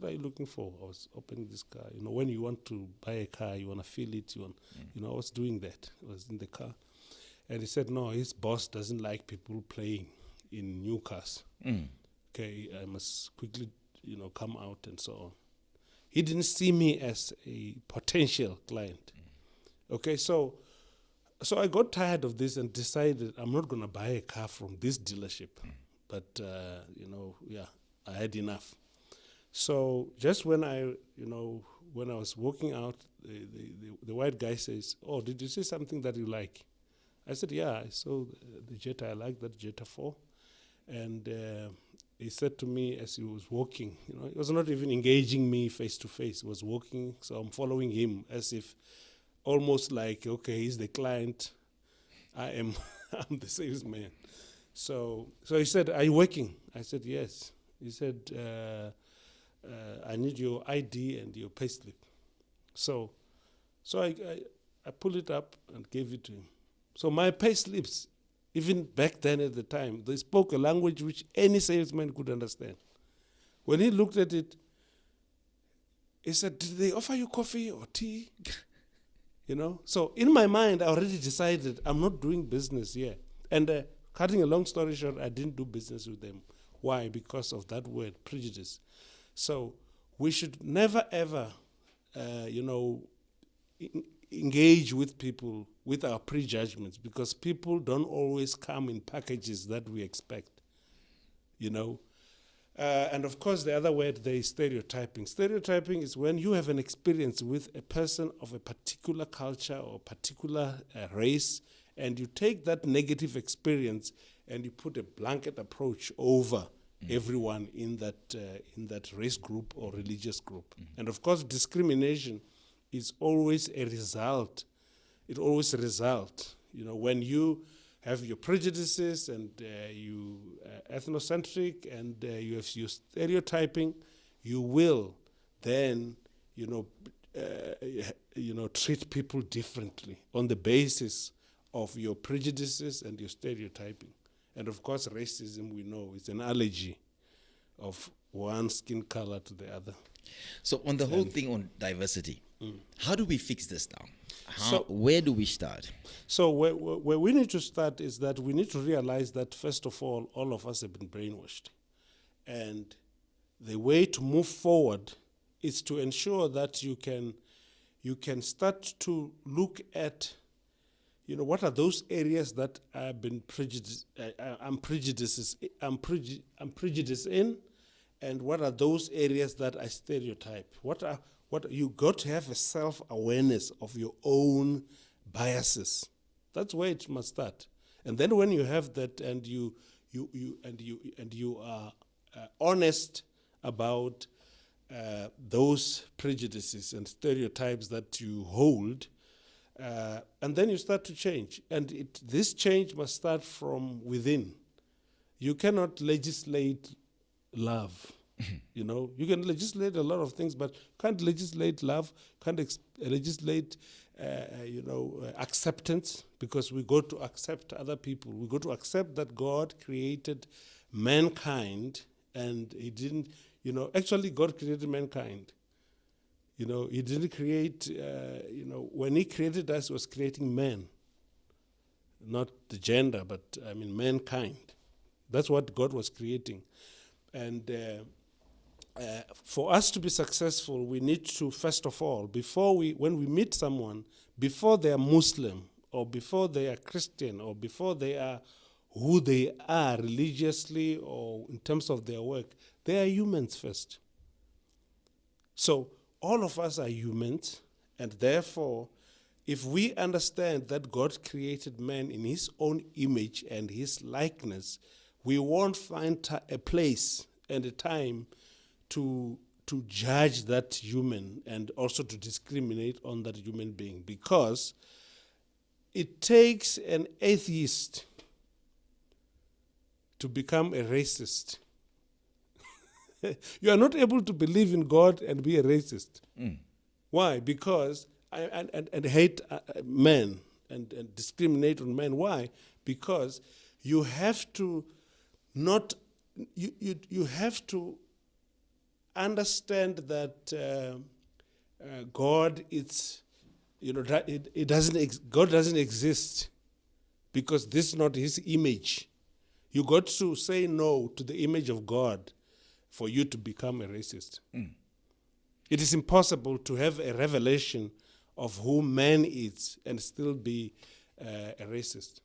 Speaker 3: are you looking for? I was opening this car. You know, when you want to buy a car, you want to feel it. You know, I was doing that. I was in the car. And he said, no, his boss doesn't like people playing in new cars. Okay, I must quickly, come out and so on. He didn't see me as a potential client. Okay, so I got tired of this and decided I'm not going to buy a car from this dealership. But, I had enough. So just when I was walking out, the white guy says, oh, did you see something that you like? I said, yeah, I saw the Jetta. I like that Jetta 4. And he said to me as he was walking, he was not even engaging me face to face. He was walking, so I'm following him as if almost like, okay, he's the client. I'm the salesman. So he said, are you working? I said, yes. He said, I need your ID and your payslip. So I pulled it up and gave it to him. So my payslips, even back then at the time, they spoke a language which any salesman could understand. When he looked at it, he said, did they offer you coffee or tea? So in my mind, I already decided I'm not doing business here. And cutting a long story short, I didn't do business with them. Why? Because of that word, prejudice. So we should never, ever, engage with people with our prejudgments, because people don't always come in packages that we expect, And of course, the other word there is stereotyping. Stereotyping is when you have an experience with a person of a particular culture or particular race, and you take that negative experience and you put a blanket approach over everyone in that race group or religious group. And of course, discrimination is always a result. It always results, when you have your prejudices and you ethnocentric and you have your stereotyping, you will then, treat people differently on the basis of your prejudices and your stereotyping. And of course, racism, we know, is an allergy of one skin color to the other.
Speaker 1: So on the whole thing on diversity, how do we fix this now? Where do we start?
Speaker 3: So where we need to start is that we need to realize that, first of all of us have been brainwashed. And the way to move forward is to ensure that you can start to look at, what are those areas that I've been prejudiced in, and what are those areas that I stereotype? What you got to have a self-awareness of your own biases. That's where it must start. And then when you have that, and you are honest about those prejudices and stereotypes that you hold, and then you start to change. And this change must start from within. You cannot legislate love. You can legislate a lot of things, but can't legislate love, can't legislate, acceptance, because we got to accept other people. We got to accept that God created mankind, and He didn't, actually God created mankind. He didn't create, when He created us, He was creating man, not the gender, but mankind. That's what God was creating. And for us to be successful, we need to, first of all, when we meet someone, before they are Muslim, or before they are Christian, or before they are who they are religiously or in terms of their work, they are humans first. So all of us are humans, and therefore if we understand that God created man in his own image and his likeness, we won't find a place and a time to judge that human and also to discriminate on that human being, because it takes an atheist to become a racist. You are not able to believe in God and be a racist. Why? Because and hate men and discriminate on men. Why? Because you have to not you have to understand that God God doesn't exist because this is not His image. You got to say no to the image of God for you to become a racist. It is impossible to have a revelation of who man is and still be a racist.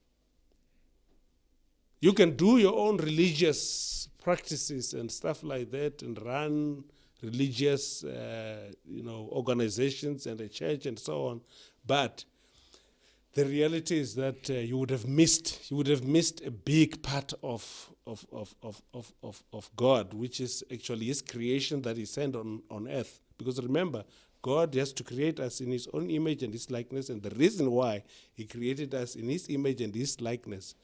Speaker 3: You can do your own religious practices and stuff like that and run religious organizations and a church and so on, but the reality is that you would have missed a big part of God, which is actually His creation that He sent on earth. Because remember, God has to create us in His own image and His likeness, and the reason why He created us in His image and His likeness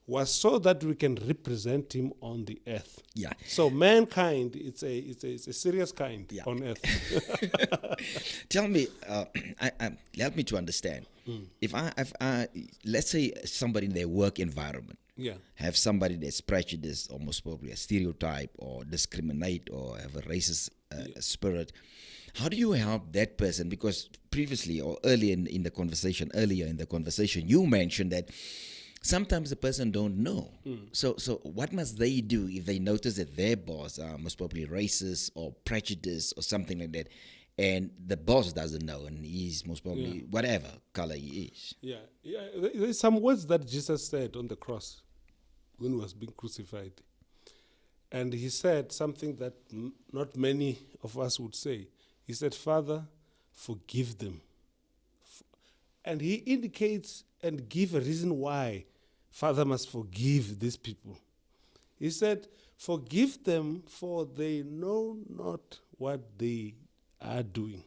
Speaker 3: was so that we can represent Him on the earth. Yeah. So mankind, it's a serious kind on earth.
Speaker 1: Tell me, help me to understand. If I let's say somebody in their work environment, have somebody that's prejudiced, or most probably a stereotype, or discriminate, or have a racist spirit, how do you help that person? Because previously or earlier in the conversation, you mentioned that sometimes the person don't know. So what must they do if they notice that their boss are most probably racist or prejudiced or something like that, and the boss doesn't know, and he's most probably whatever color he is?
Speaker 3: There's some words that Jesus said on the cross when He was being crucified. And He said something that not many of us would say. He said, "Father, forgive them." And He indicates and give a reason why Father must forgive these people. He said, "Forgive them, for they know not what they are doing."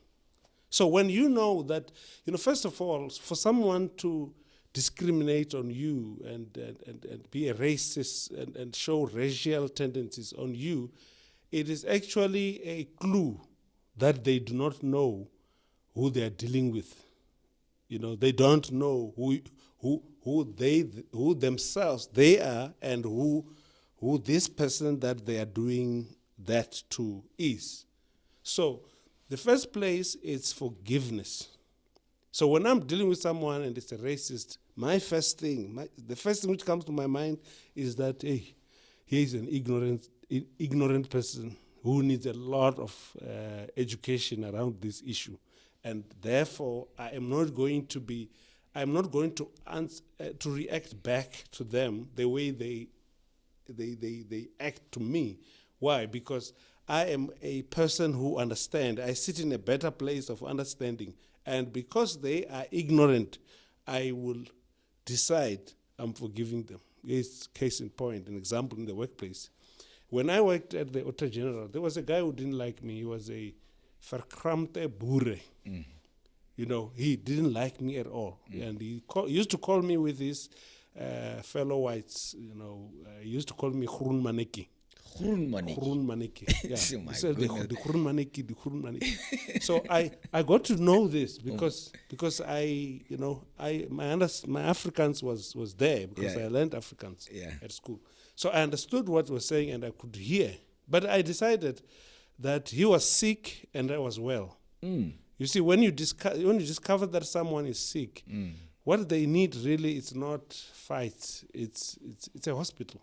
Speaker 3: So when you know that, first of all, for someone to discriminate on you and be a racist and show racial tendencies on you, it is actually a clue that they do not know who they are dealing with. They don't know who themselves they are, and who this person that they are doing that to is. So the first place is forgiveness. So when I'm dealing with someone and it's a racist, the first thing which comes to my mind is that, hey, he's an ignorant person who needs a lot of education around this issue. And therefore, I'm not going to react back to them the way they act to me. Why? Because I am a person who understands. I sit in a better place of understanding. And because they are ignorant, I will decide I'm forgiving them. It's case in point, an example in the workplace. When I worked at the Auditor General, there was a guy who didn't like me. He was a verkramte boere. He didn't like me at all. And he used to call me with his fellow whites, he used to call me Groen Maneki. Groen Maneki. Yeah. He said the Groen Maneki. So I got to know this because my Afrikaans was there because I learned Afrikaans at school. So I understood what he was saying and I could hear. But I decided that he was sick and I was well. You see, when you discover that someone is sick, what they need really is not fights. It's a hospital.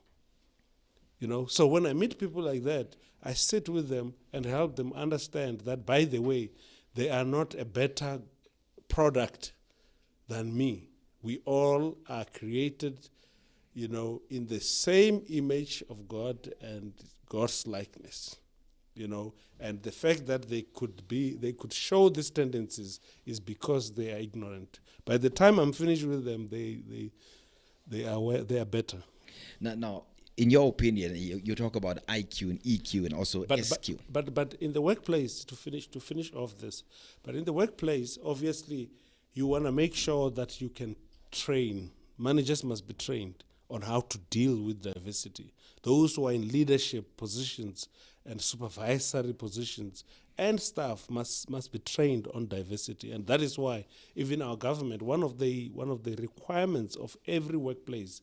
Speaker 3: So when I meet people like that, I sit with them and help them understand that, by the way, they are not a better product than me. We all are created, in the same image of God and God's likeness. and the fact that they could show these tendencies is because they are ignorant. By the time I'm finished with them, they are aware, they are better.
Speaker 1: Now, in your opinion, you talk about IQ and EQ and also SQ.
Speaker 3: But in the workplace, to finish off this, but in the workplace, obviously, you want to make sure that you can train. Managers must be trained on how to deal with diversity. Those who are in leadership positions and supervisory positions and staff must be trained on diversity. And that is why even our government, one of the requirements of every workplace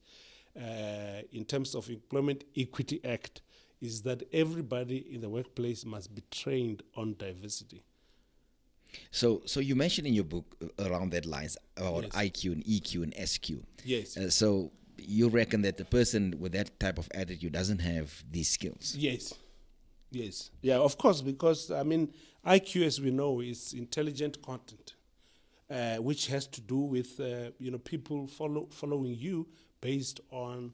Speaker 3: in terms of Employment Equity Act is that everybody in the workplace must be trained on diversity.
Speaker 1: So you mentioned in your book around that lines about
Speaker 3: Yes.
Speaker 1: IQ and EQ and SQ.
Speaker 3: Yes.
Speaker 1: So you reckon that the person with that type of attitude doesn't have these skills?
Speaker 3: Yes. Yeah, of course, because, IQ, as we know, is intelligent content, which has to do with, people following you based on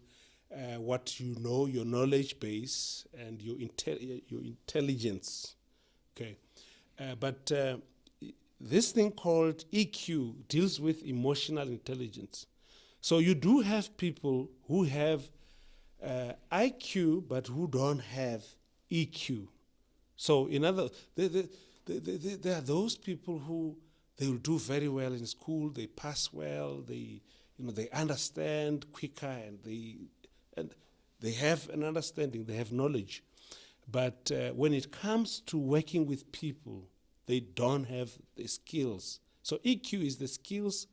Speaker 3: what you know, your knowledge base, and your intelligence. Okay. But this thing called EQ deals with emotional intelligence. So you do have people who have IQ but who don't have EQ. So in other, there are those people who they will do very well in school, they pass well, they understand quicker, and they have an understanding, they have knowledge. But when it comes to working with people, they don't have the skills. So EQ is the skills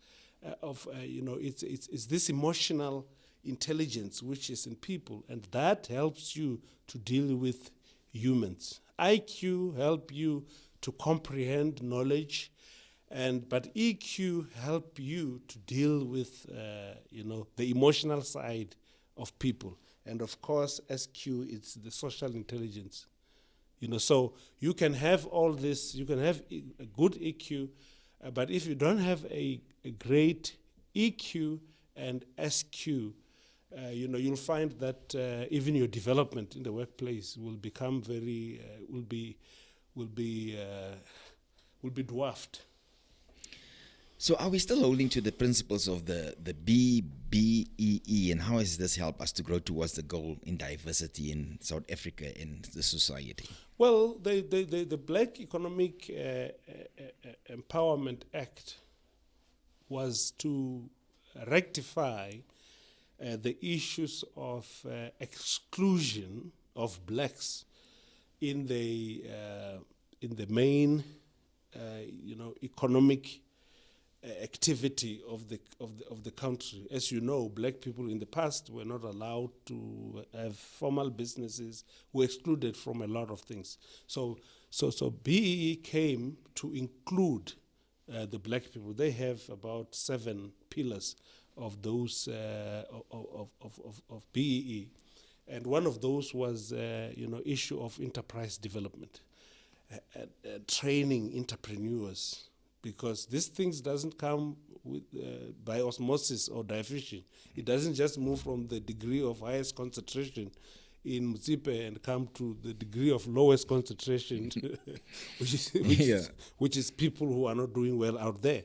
Speaker 3: it's this emotional intelligence which is in people, and that helps you to deal with humans. IQ help you to comprehend knowledge, but EQ help you to deal with the emotional side of people. And of course, SQ, it's the social intelligence. So you can have all this, you can have a good EQ, but if you don't have a great EQ and SQ, you'll find that even your development in the workplace will become will be dwarfed.
Speaker 1: So are we still holding to the principles of the BBEE, and how has this helped us to grow towards the goal in diversity in South Africa in the society?
Speaker 3: Well, the Black Economic Empowerment Act was to rectify the issues of exclusion of blacks in the main economic activity of the country. As you know, black people in the past were not allowed to have formal businesses, were excluded from a lot of things. So BEE came to include the black people. They have about 7 pillars of those of BEE, and one of those was issue of enterprise development, training entrepreneurs. Because these things doesn't come with, by osmosis or diffusion. It doesn't just move from the degree of highest concentration in Mzipe and come to the degree of lowest concentration, which is people who are not doing well out there.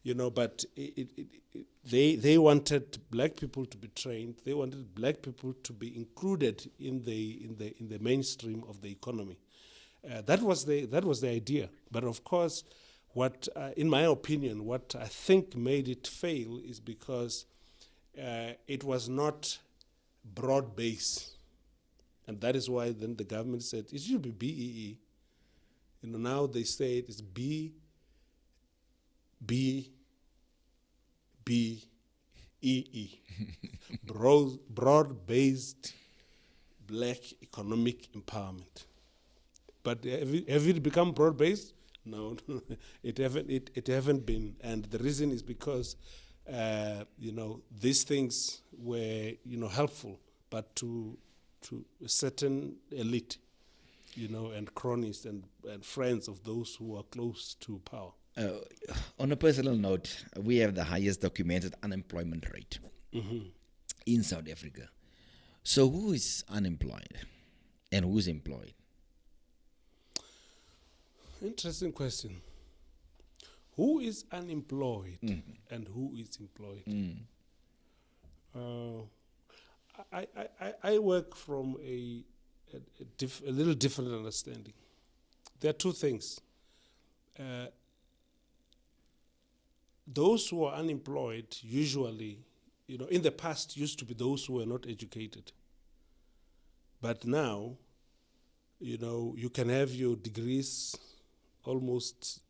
Speaker 3: But they wanted black people to be trained. They wanted black people to be included in the mainstream of the economy. That was the idea. But of course, what, in my opinion, what I think made it fail is because it was not broad-based. And that is why then the government said it should be BEE. Now they say it is BEE. Broad-based black economic empowerment. But have it become broad-based? No, it haven't been, and the reason is because these things were helpful, but to a certain elite, and cronies and friends of those who are close to power.
Speaker 1: On a personal note, we have the highest documented unemployment rate in South Africa. So who is unemployed and who's employed?
Speaker 3: Interesting question. Who is unemployed and who is employed? I work from a little different understanding. There are two things. Those who are unemployed usually, in the past used to be those who were not educated. But now, you can have your degrees almost,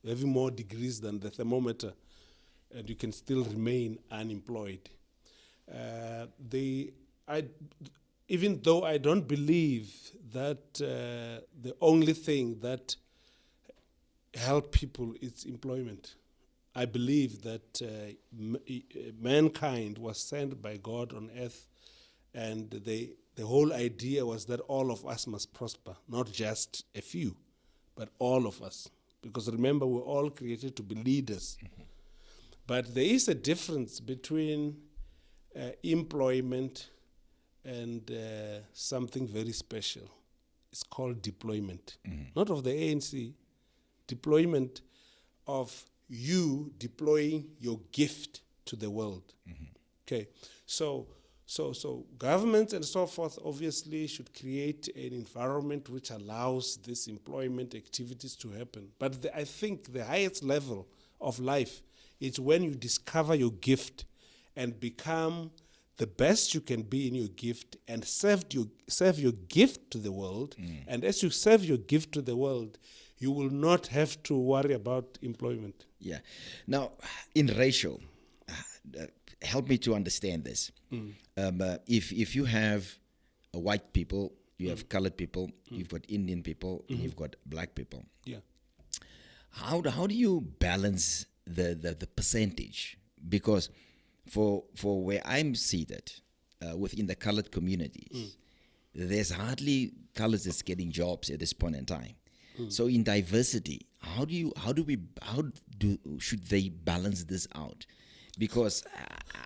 Speaker 3: having more degrees than the thermometer, and you can still remain unemployed. Even though I don't believe that the only thing that help people is employment, I believe that mankind was sent by God on earth, and the whole idea was that all of us must prosper, not just a few, but all of us. Because remember, we're all created to be leaders. But there is a difference between employment and something very special. It's called deployment. Not of the ANC, deployment of you deploying your gift to the world. Okay, so governments and so forth obviously should create an environment which allows these employment activities to happen. But I think the highest level of life is when you discover your gift and become the best you can be in your gift and serve your gift to the world. And as you serve your gift to the world, you will not have to worry about employment.
Speaker 1: Yeah. Now, in ratio, help me to understand this. If you have white people, you have colored people, you've got Indian people, and you've got black people.
Speaker 3: Yeah.
Speaker 1: How do you balance the percentage? Because for where I'm seated, within the colored communities, there's hardly colors that's getting jobs at this point in time. So in diversity, should they balance this out? Because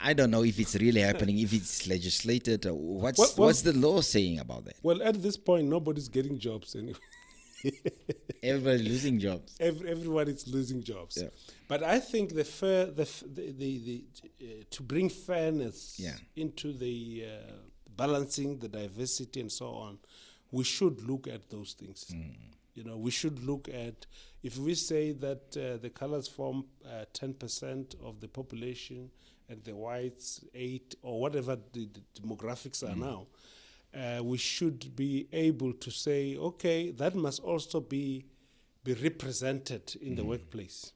Speaker 1: I don't know if it's really happening, if it's legislated, or what's the law saying about that?
Speaker 3: Well, at this point, nobody's getting jobs anyway.
Speaker 1: Everybody's losing jobs.
Speaker 3: Everyone is losing jobs.
Speaker 1: Yeah.
Speaker 3: But I think to bring fairness into the balancing the diversity and so on, we should look at those things. We should look at, if we say that the colors form 10% of the population and the whites 8 or whatever the demographics are now, we should be able to say, okay, that must also be represented in the workplace.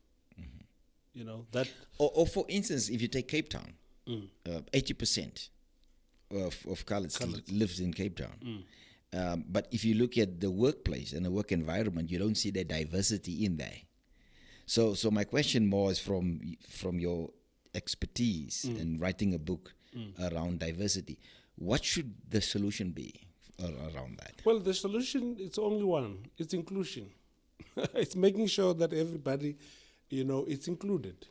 Speaker 3: That.
Speaker 1: Or for instance, if you take Cape Town, 80% of colors lives in Cape Town. But if you look at the workplace and the work environment, you don't see the diversity in there. So my question more is from your expertise in writing a book around diversity. What should the solution be around that?
Speaker 3: Well, the solution is only one. It's inclusion. It's making sure that everybody, it's included.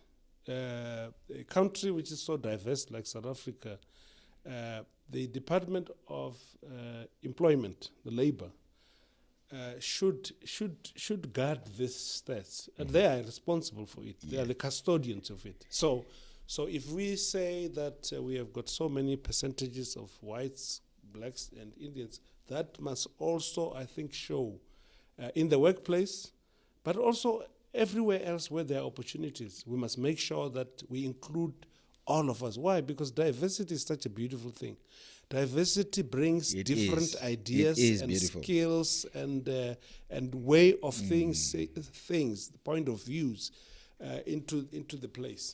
Speaker 3: A country which is so diverse like South Africa, the Department of Employment, the labor, should guard these stats, and they are responsible for it. They are the custodians of it. So if we say that we have got so many percentages of whites, blacks, and Indians, that must also, I think, show in the workplace, but also everywhere else where there are opportunities. We must make sure that we include all of us. Why? Because diversity is such a beautiful thing. Diversity brings different ideas and beautiful skills and way of things, point of views into the place.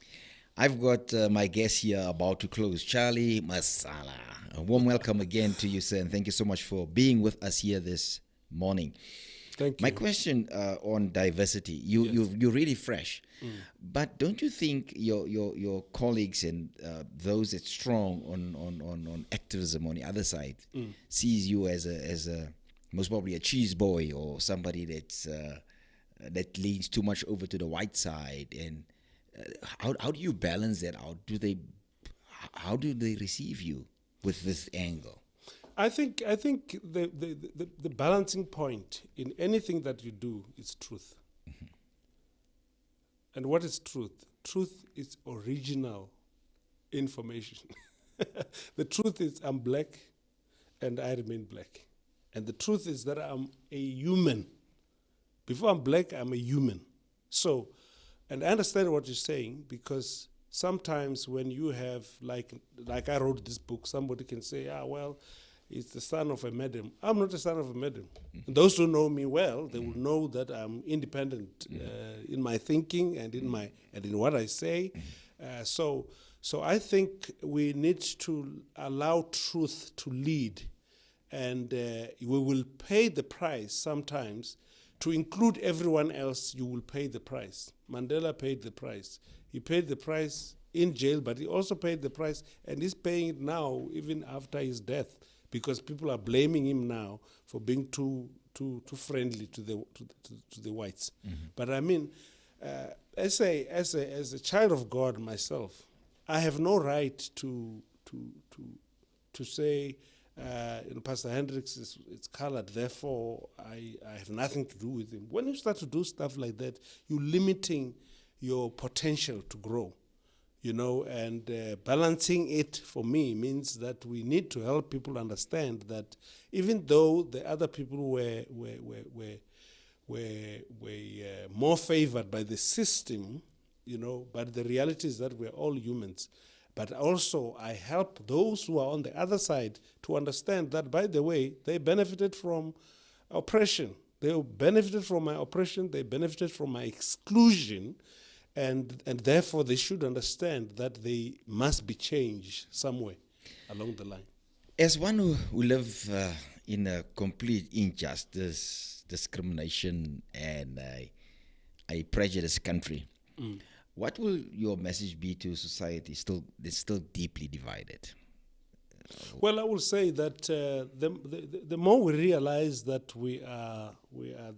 Speaker 1: I've got my guest here about to close, Charlie Masala. A warm welcome again to you, sir, and thank you so much for being with us here this morning.
Speaker 3: Thank you.
Speaker 1: My question on diversity, you're really fresh, but don't you think your colleagues and those that's strong on activism on the other side sees you as a most probably a cheese boy or somebody that leans too much over to the white side? And how do you balance that out? How do they receive you with this angle?
Speaker 3: I think the balancing point in anything that you do is truth. And what is truth? Truth is original information. The truth is I'm black and I remain black. And the truth is that I'm a human. Before I'm black, I'm a human. So, and I understand what you're saying, because sometimes when you have, like I wrote this book, somebody can say, well, it's the son of a madam. I'm not the son of a madam. And those who know me well, they will know that I'm independent in my thinking and in what I say. So I think we need to allow truth to lead, and we will pay the price sometimes. To include everyone else, you will pay the price. Mandela paid the price. He paid the price in jail, but he also paid the price, and he's paying it now, even after his death, because people are blaming him now for being too friendly to the whites. But I mean, as a child of God myself, I have no right to say, Pastor Hendricks is colored, therefore I have nothing to do with him. When you start to do stuff like that, you're limiting your potential to grow, and balancing it for me means that we need to help people understand that even though the other people were more favored by the system, but the reality is that we're all humans. But also, I help those who are on the other side to understand that, by the way, they benefited from oppression. They benefited from my oppression. They benefited from my exclusion. And therefore, they should understand that they must be changed somewhere along the line.
Speaker 1: As one who live in a complete injustice, discrimination, and a prejudiced country, what will your message be to society that's still deeply divided?
Speaker 3: Well, I will say that the more we realize that we are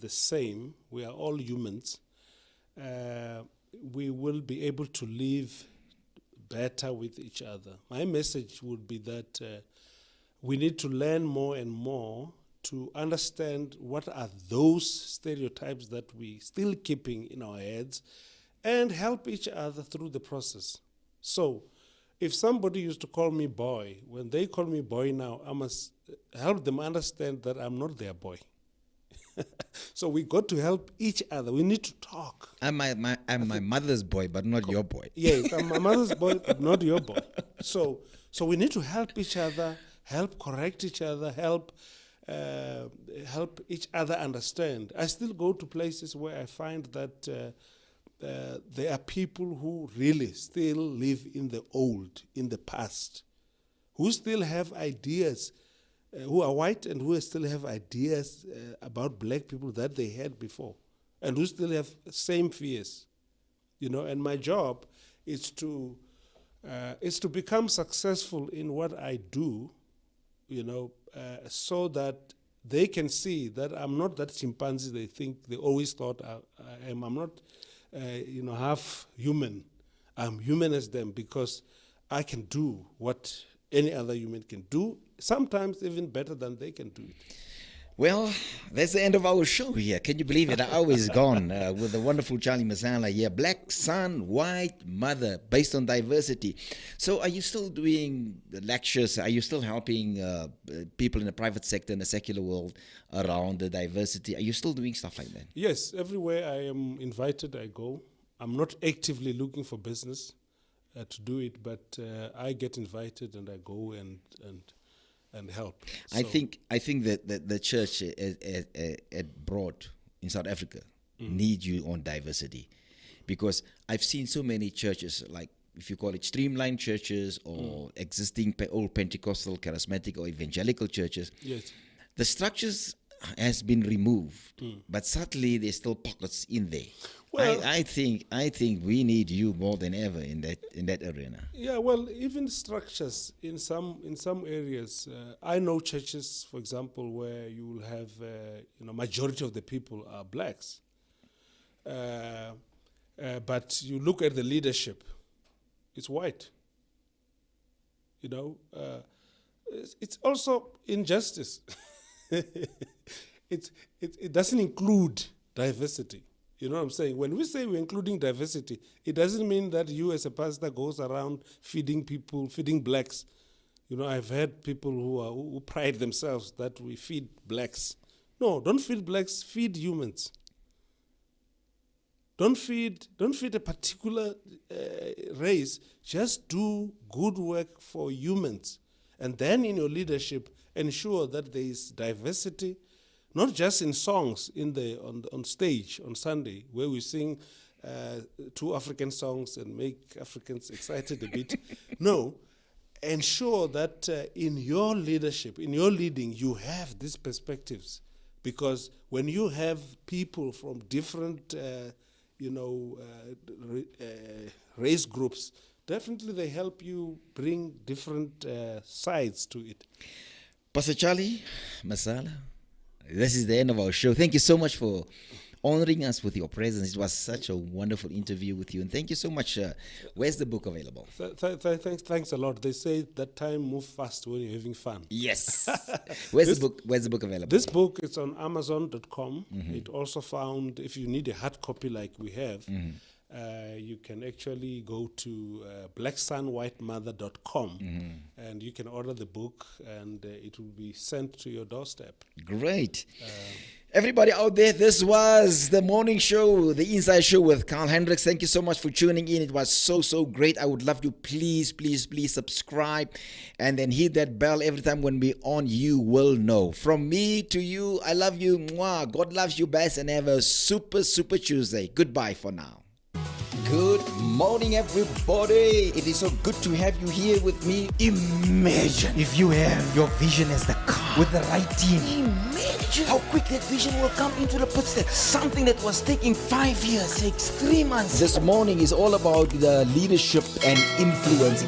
Speaker 3: the same, we are all humans, we will be able to live better with each other. My message would be that we need to learn more and more to understand what are those stereotypes that we still keeping in our heads, and help each other through the process. So, if somebody used to call me boy, when they call me boy now, I must help them understand that I'm not their boy. So we got to help each other. We need to talk.
Speaker 1: I'm my mother's boy, but not your boy.
Speaker 3: Yes, I'm my mother's boy, but not your boy. So we need to help each other, help correct each other, help each other understand. I still go to places where I find that there are people who really still live in the old, in the past, who still have ideas, who are white and who still have ideas about black people that they had before, and who still have same fears, And my job is to become successful in what I do, so that they can see that I'm not that chimpanzee they always thought I am. I'm not. Half human. I'm human as them because I can do what any other human can do, sometimes even better than they can do it.
Speaker 1: Well, that's the end of our show here. Can you believe it? The hour is gone with the wonderful Charlie Masala here. Black son, white mother, based on diversity. So are you still doing the lectures? Are you still helping people in the private sector, in the secular world around the diversity? Are you still doing stuff like that?
Speaker 3: Yes, everywhere I am invited, I go. I'm not actively looking for business to do it, but I get invited and I go and help.
Speaker 1: I think that the church at Broad in South Africa need you on diversity, because I've seen so many churches, like if you call it streamlined churches or existing old Pentecostal, charismatic or evangelical churches.
Speaker 3: Yes.
Speaker 1: The structures has been removed, but certainly there's still pockets in there. Well, I think we need you more than ever in that arena.
Speaker 3: Yeah, well, even structures in some areas. I know churches, for example, where you will have majority of the people are blacks, but you look at the leadership, it's white. It's also injustice. It doesn't include diversity. You know what I'm saying? When we say we're including diversity, it doesn't mean that you as a pastor goes around feeding people, feeding blacks. You know, I've heard people who pride themselves that we feed blacks. No, don't feed blacks, feed humans. Don't feed a particular race. Just do good work for humans. And then in your leadership, ensure that there is diversity, not just in songs on stage on Sunday, where we sing 2 African songs and make Africans excited a bit. No, ensure that in your leadership, in your leading, you have these perspectives. Because when you have people from different race groups, definitely they help you bring different sides to it.
Speaker 1: Pastor Charlie, Masala, this is the end of our show. Thank you so much for honoring us with your presence. It was such a wonderful interview with you, and thank you so much. Where's the book available?
Speaker 3: Thanks a lot. They say that time moves fast when you're having fun.
Speaker 1: Yes. Where's the book available?
Speaker 3: This book is on Amazon.com. It also found, if you need a hard copy like we have, you can actually go to blacksunwhitemother.com and you can order the book, and it will be sent to your doorstep.
Speaker 1: Great. Everybody out there, this was the morning show, the Inside Show with Carl Hendricks. Thank you so much for tuning in. It was so great. I would love you, please subscribe and then hit that bell every time when we're on. You will know. From me to you, I love you. Mwah. God loves you best, and have a super Tuesday. Goodbye for now. Good morning, everybody. It is so good to have you here with me.
Speaker 2: Imagine if you have your vision as the car with the right team.
Speaker 1: Imagine how quick that vision will come into the picture. Something that was taking 5 years takes 3 months. This morning is all about the leadership and influence.